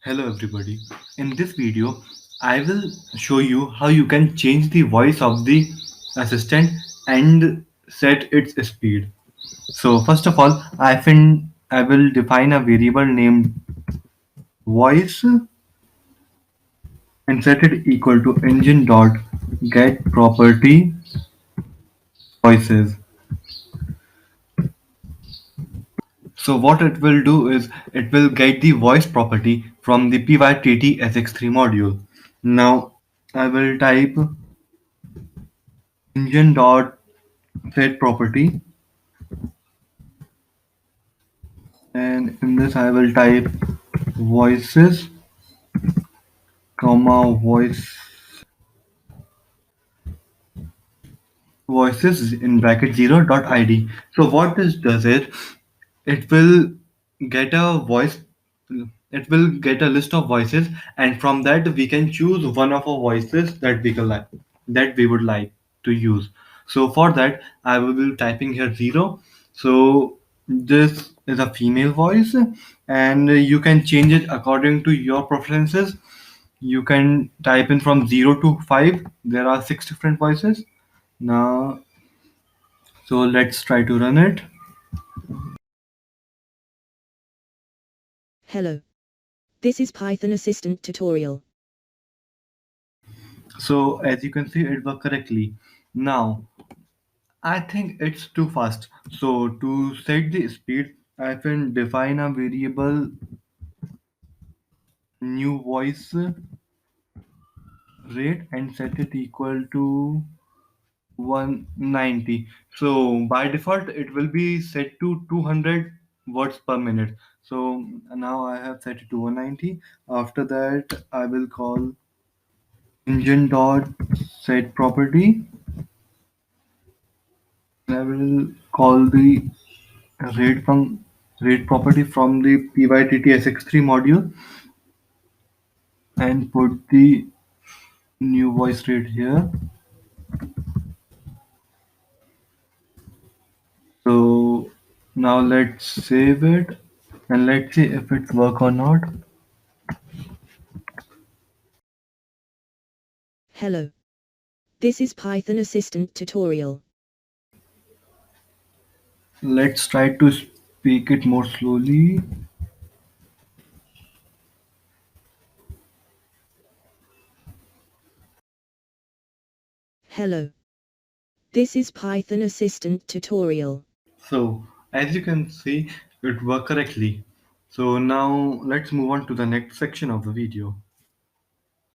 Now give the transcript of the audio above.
Hello everybody. In this video, I will show you how you can change the voice of the assistant and set its speed. So first of all, I will define a variable named voice and set it equal to engine dot get property voices. So what it will do is it will get the voice property from the PYTT-SX3 module. Now I will type engine dot set property, and in this I will type voices comma voices in bracket 0 dot id. So what this does is it will get a voice it will get a list of voices, and from that we can choose one of our voices that we would like to use. So for that I will be typing here 0. So this is a female voice, and you can change it according to your preferences. You can type in from 0 to 5. There are 6 different voices now. So let's try to run it. Hello. This is Python Assistant tutorial. So as you can see, it worked correctly. Now I think it's too fast. So to set the speed, I can define a variable new voice rate and set it equal to 190. So by default, it will be set to 200 words per minute. So now I have set it to 190. After that, I will call engine dot set property. I will call the rate from rate property from the PYTT-SX3 module and put the new voice rate here. So now let's save it and let's see if it's work or not. Hello. This is Python Assistant tutorial. Let's try to speak it more slowly. Hello. This is Python Assistant tutorial. So as you can see, it worked correctly. So now let's move on to the next section of the video.